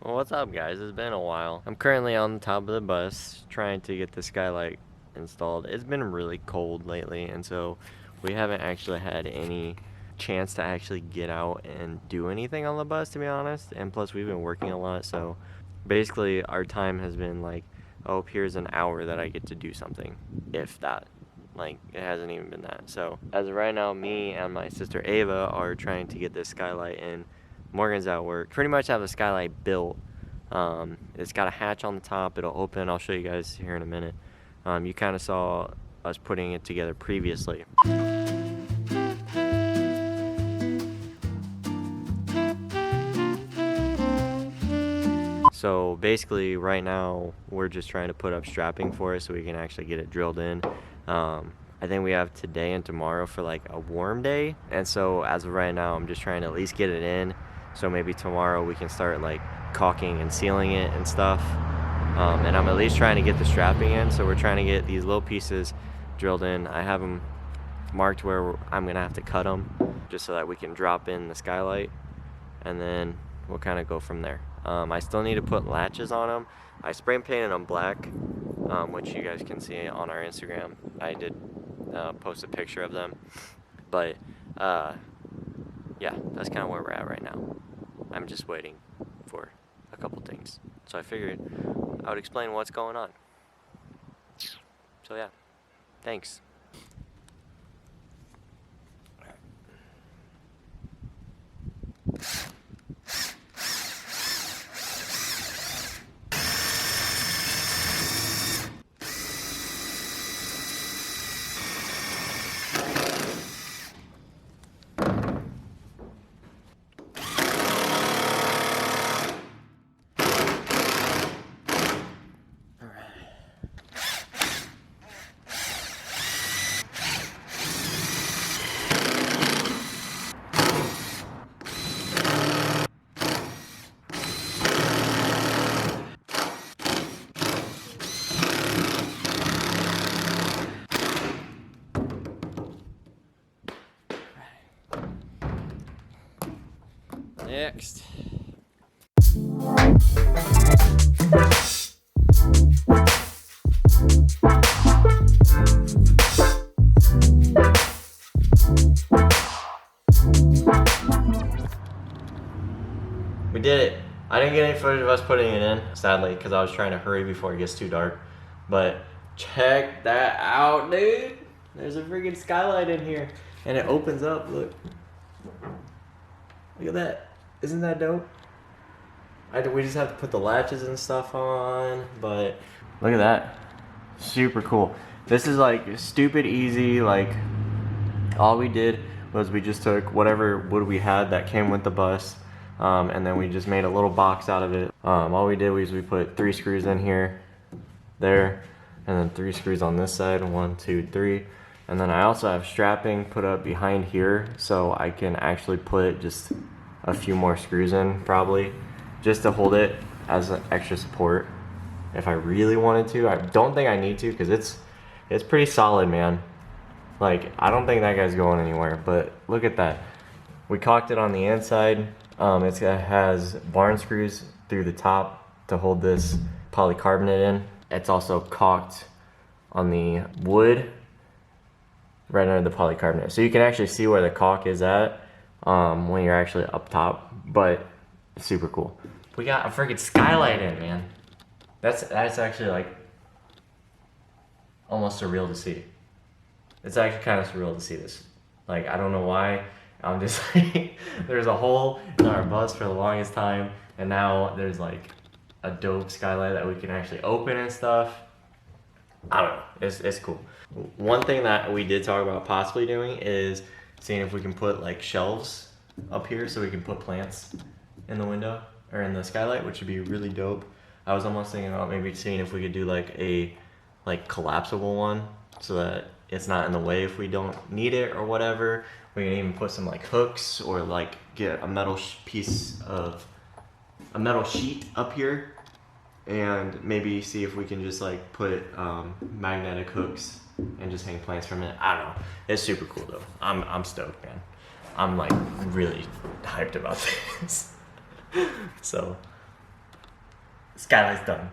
Well, what's up, guys? It's been a while. I'm currently on the top of the bus trying to get the skylight installed. It's been really cold lately, and so we haven't actually had any chance to actually get out and do anything on the bus, to be honest. And plus, we've been working a lot, so basically, our time has been like, oh, here's an hour that I get to do something, if that. Like, it hasn't even been that. So, as of right now, me and my sister Ava are trying to get this skylight in. Morgan's at work. Pretty much have the skylight built. It's got a hatch on the top. It'll open. I'll show you guys here in a minute. You kind of saw us putting it together previously. So basically right now we're just trying to put up strapping for it so we can actually get it drilled in. I think we have today and tomorrow for like a warm day, and so as of right now I'm just trying to at least get it in, so maybe tomorrow we can start like caulking and sealing it and stuff. And I'm at least trying to get the strapping in, so we're trying to get these little pieces drilled in. I have them marked where I'm gonna have to cut them just so that we can drop in the skylight, and then we'll kind of go from there. I still need to put latches on them. I spray painted them black, which you guys can see on our Instagram. I did post a picture of them, but yeah, that's kind of where we're at right now. I'm just waiting for a couple things, so I figured I would explain what's going on. So yeah, thanks. Next. We did it. I didn't get any footage of us putting it in, sadly, because I was trying to hurry before it gets too dark. But check that out, dude. There's a freaking skylight in here. And it opens up, look. Look at that. Isn't that dope? We just have to put the latches and stuff on, but look at that. Super cool. This is like stupid easy. Like, all we did was we just took whatever wood we had that came with the bus, and then we just made a little box out of it. All we did was we put 3 screws in here, there, and then 3 screws on this side, 1, 2, 3. And then I also have strapping put up behind here, so I can actually put just a few more screws in, probably, just to hold it as an extra support if I really wanted to. I don't think I need to, because it's pretty solid, man. Like, I don't think that guy's going anywhere, but look at that. We caulked it on the inside. It has barn screws through the top to hold this polycarbonate in. It's also caulked on the wood right under the polycarbonate. So you can actually see where the caulk is at when you're actually up top, but it's super cool. We got a freaking skylight in, man. That's actually like almost surreal to see. It's actually kind of surreal to see this. Like, I don't know why. I'm just like, there's a hole in our bus for the longest time, and now there's like a dope skylight that we can actually open and stuff. I don't know, it's cool. One thing that we did talk about possibly doing is seeing if we can put like shelves up here so we can put plants in the window or in the skylight, which would be really dope. I was almost thinking about maybe seeing if we could do like a collapsible one so that it's not in the way if we don't need it or whatever. We can even put some like hooks or like get a metal a metal sheet up here, and maybe see if we can just like put magnetic hooks and just hang plants from it. I don't know. It's super cool though. I'm stoked, man. I'm like really hyped about this. So Skylight's done.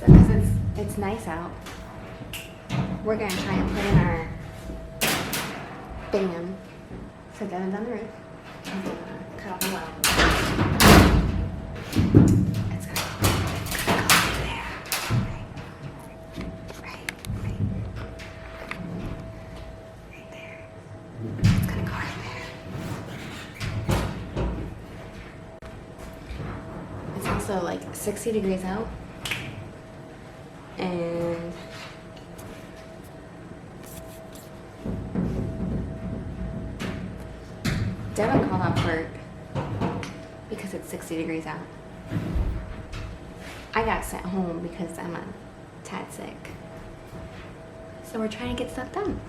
So because it's nice out, we're gonna try and put in our fan. So Devin's on the roof. I'm gonna cut off the well. It's gonna go over there. Right there. It's gonna go right there. It's also like 60 degrees out. And Devin called off work because it's 60 degrees out. I got sent home because I'm a tad sick. So we're trying to get stuff done.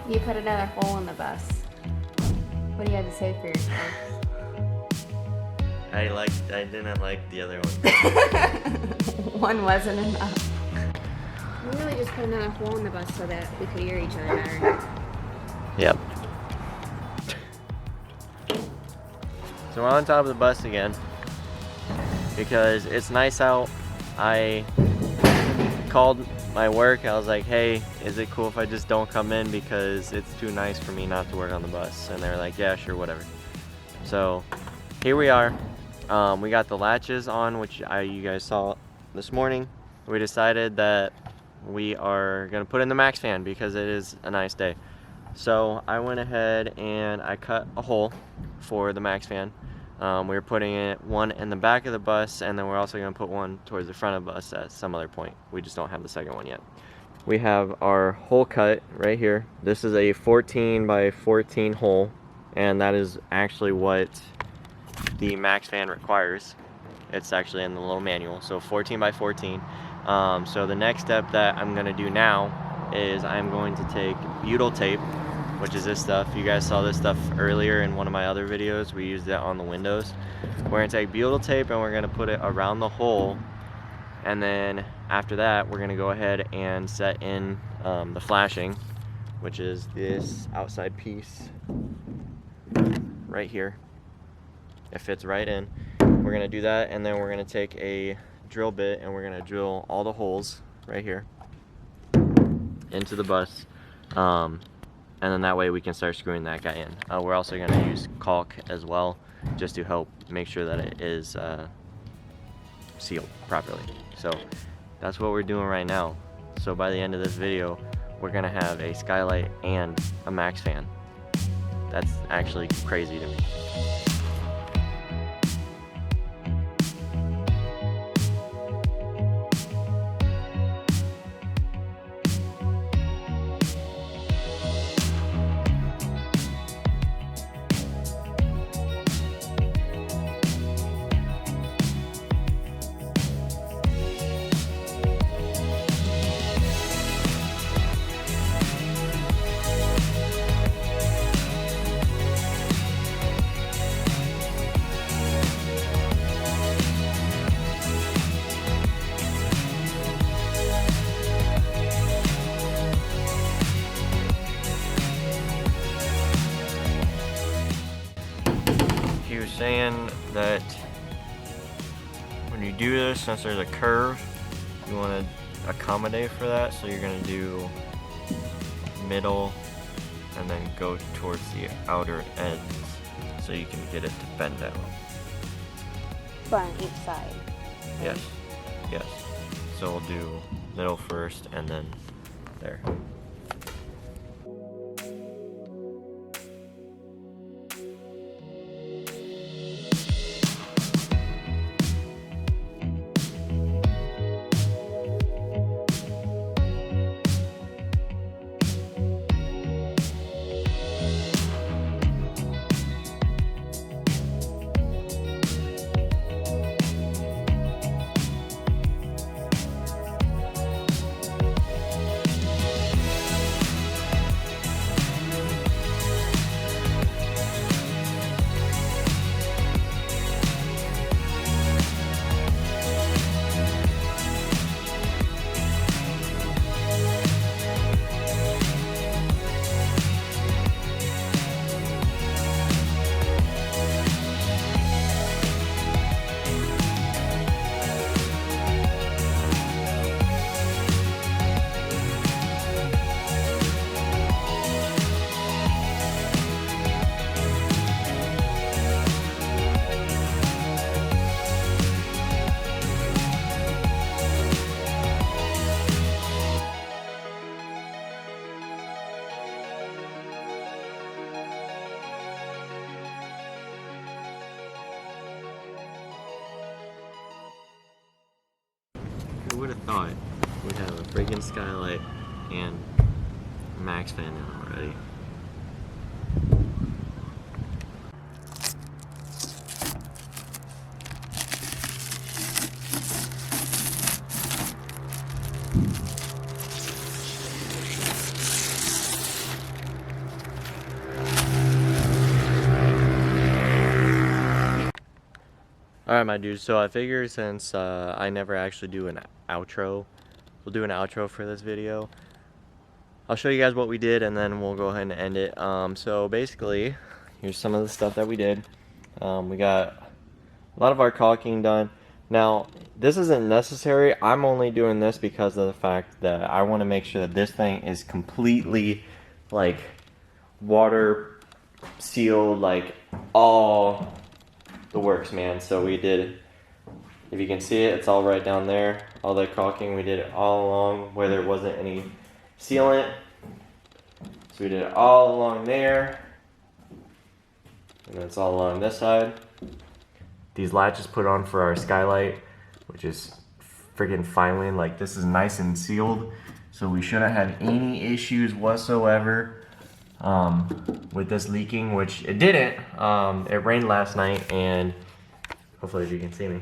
You put another hole in the bus. What do you have to say for yourself? I didn't like the other one. One wasn't enough. We really just put another hole in the bus so that we could hear each other better. Yep. So we're on top of the bus again because it's nice out. I called my work. I was like, hey, is it cool if I just don't come in because it's too nice for me not to work on the bus? And they're like, yeah, sure, whatever. So here we are. We got the latches on, which you guys saw this morning. We decided that we are gonna put in the Max fan because it is a nice day. So I went ahead and I cut a hole for the Max fan. We were putting one in the back of the bus, and then we're also going to put one towards the front of the bus at some other point. We just don't have the second one yet. We have our hole cut right here. This is a 14 by 14 hole, and that is actually what the Max fan requires. It's actually in the little manual, so 14 by 14. So the next step that I'm going to do now is I'm going to take butyl tape, which is this stuff. You guys saw this stuff earlier in one of my other videos. We used it on the windows. We're gonna take butyl tape and we're gonna put it around the hole, and then after that we're gonna go ahead and set in the flashing, which is this outside piece right here. It fits right in. We're gonna do that, and then we're gonna take a drill bit and we're gonna drill all the holes right here into the bus. And then that way we can start screwing that guy in. We're also going to use caulk as well, just to help make sure that it is sealed properly. So that's what we're doing right now. So by the end of this video, we're gonna have a skylight and a Max fan. That's actually crazy to me. He was saying that when you do this, since there's a curve, you want to accommodate for that, so you're going to do middle and then go towards the outer ends so you can get it to bend out. But on each side. Yes, yes. So we'll do middle first and then there. Who would have thought we'd have a freaking skylight and a Max fan in already? Alright, my dude, so I figure since I never actually do an outro, we'll do an outro for this video. I'll show you guys what we did and then we'll go ahead and end it. So basically, here's some of the stuff that we did. We got a lot of our caulking done. Now, this isn't necessary. I'm only doing this because of the fact that I want to make sure that this thing is completely, like, water sealed, like, all the works, man. So we did, if you can see it, it's all right down there. All the caulking, we did it all along where there wasn't any sealant. So we did it all along there. And then it's all along this side. These latches put on for our skylight, which is friggin' finally, like, this is nice and sealed. So we shouldn't have any issues whatsoever with this leaking, which it didn't. It rained last night, and hopefully you can see me.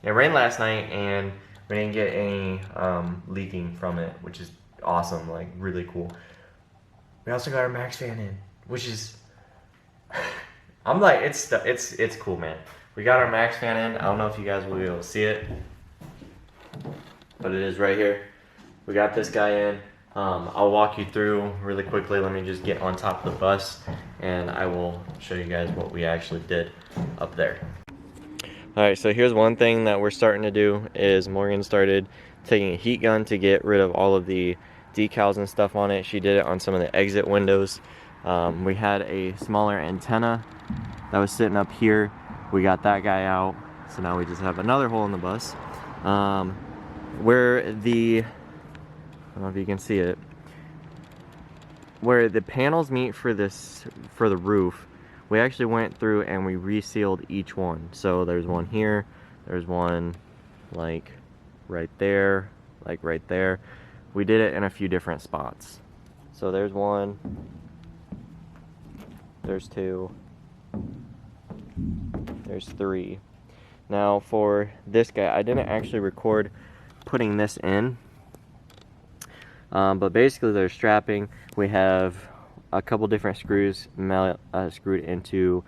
It rained last night, and we didn't get any leaking from it, which is awesome, like really cool. We also got our Max fan in, which is, I'm like, it's cool, man. We got our Max fan in. I don't know if you guys will be able to see it, but it is right here. We got this guy in. I'll walk you through really quickly. Let me just get on top of the bus and I will show you guys what we actually did up there. Alright, so here's one thing that we're starting to do is Morgan started taking a heat gun to get rid of all of the decals and stuff on it. She did it on some of the exit windows. We had a smaller antenna that was sitting up here. We got that guy out, so now we just have another hole in the bus. where the, I don't know if you can see it, where the panels meet for this, for the roof, we actually went through and we resealed each one. So there's one here, there's one like right there, like right there. We did it in a few different spots. So there's one, there's two, there's three. Now for this guy, I didn't actually record putting this in, but basically there's strapping. We have a couple different screws screwed into,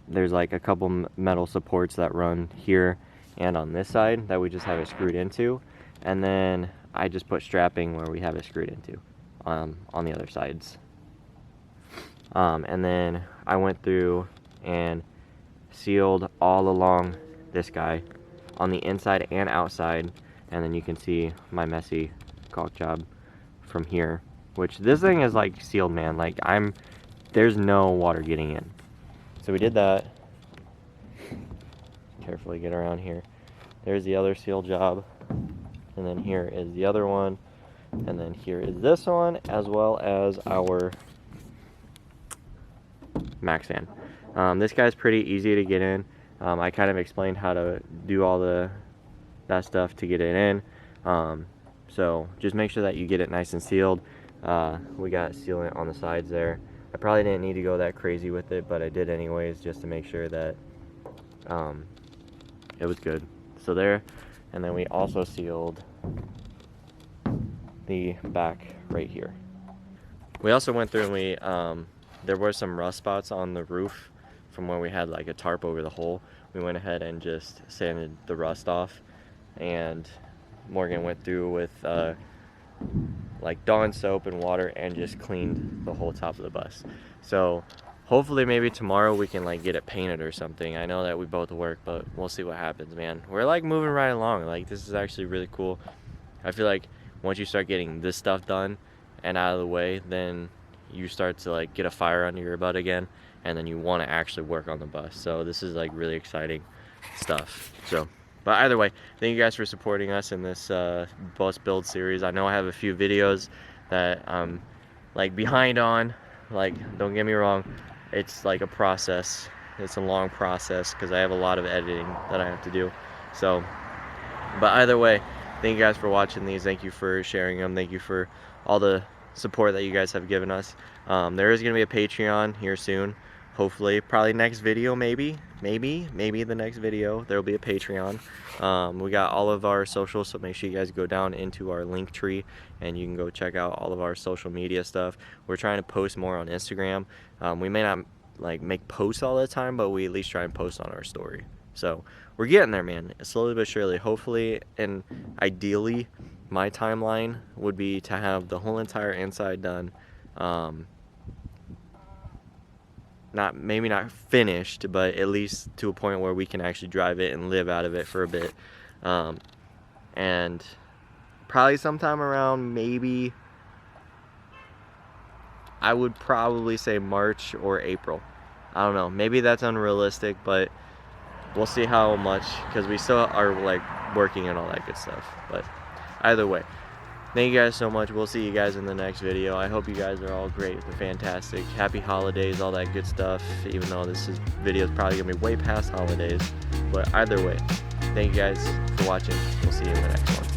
there's like a couple metal supports that run here and on this side that we just have it screwed into, and then I just put strapping where we have it screwed into on the other sides. And then I went through and sealed all along this guy on the inside and outside, and then you can see my messy caulk job from here, which this thing is like sealed, man. Like there's no water getting in. So we did that. Carefully get around here. There's the other seal job, and then here is the other one, and then here is this one, as well as our max fan. This guy's pretty easy to get in. I kind of explained how to do all that stuff to get it in. So just make sure that you get it nice and sealed. We got sealant on the sides there. I probably didn't need to go that crazy with it, but I did anyways, just to make sure that it was good. So there, and then we also sealed the back right here. We also went through and we there were some rust spots on the roof from where we had like a tarp over the hole. We went ahead and just sanded the rust off, and Morgan went through with like Dawn soap and water and just cleaned the whole top of the bus. So hopefully maybe tomorrow we can like get it painted or something. I know that we both work, but we'll see what happens, man. We're like moving right along. Like this is actually really cool. I feel like once you start getting this stuff done and out of the way, then you start to like get a fire under your butt again, and then you want to actually work on the bus. So this is like really exciting stuff. So, but either way, thank you guys for supporting us in this bus build series. I know I have a few videos that I'm like behind on. Like, don't get me wrong, it's like a process. It's a long process because I have a lot of editing that I have to do. So, but either way, thank you guys for watching these. Thank you for sharing them. Thank you for all the support that you guys have given us. There is going to be a Patreon here soon. Hopefully, probably next video, maybe the next video there will be a Patreon. We got all of our socials, so make sure you guys go down into our link tree and you can go check out all of our social media stuff. We're trying to post more on Instagram. We may not like make posts all the time, but we at least try and post on our story. So we're getting there, man, slowly but surely. Hopefully, and ideally, my timeline would be to have the whole entire inside done. Maybe not finished, but at least to a point where we can actually drive it and live out of it for a bit. And probably sometime around, maybe, I would probably say March or April. I don't know, maybe that's unrealistic, but we'll see how much, because we still are like working and all that good stuff. But either way, thank you guys so much. We'll see you guys in the next video. I hope you guys are all great, fantastic, happy holidays, all that good stuff, even though video is probably gonna be way past holidays. But either way, thank you guys for watching. We'll see you in the next one.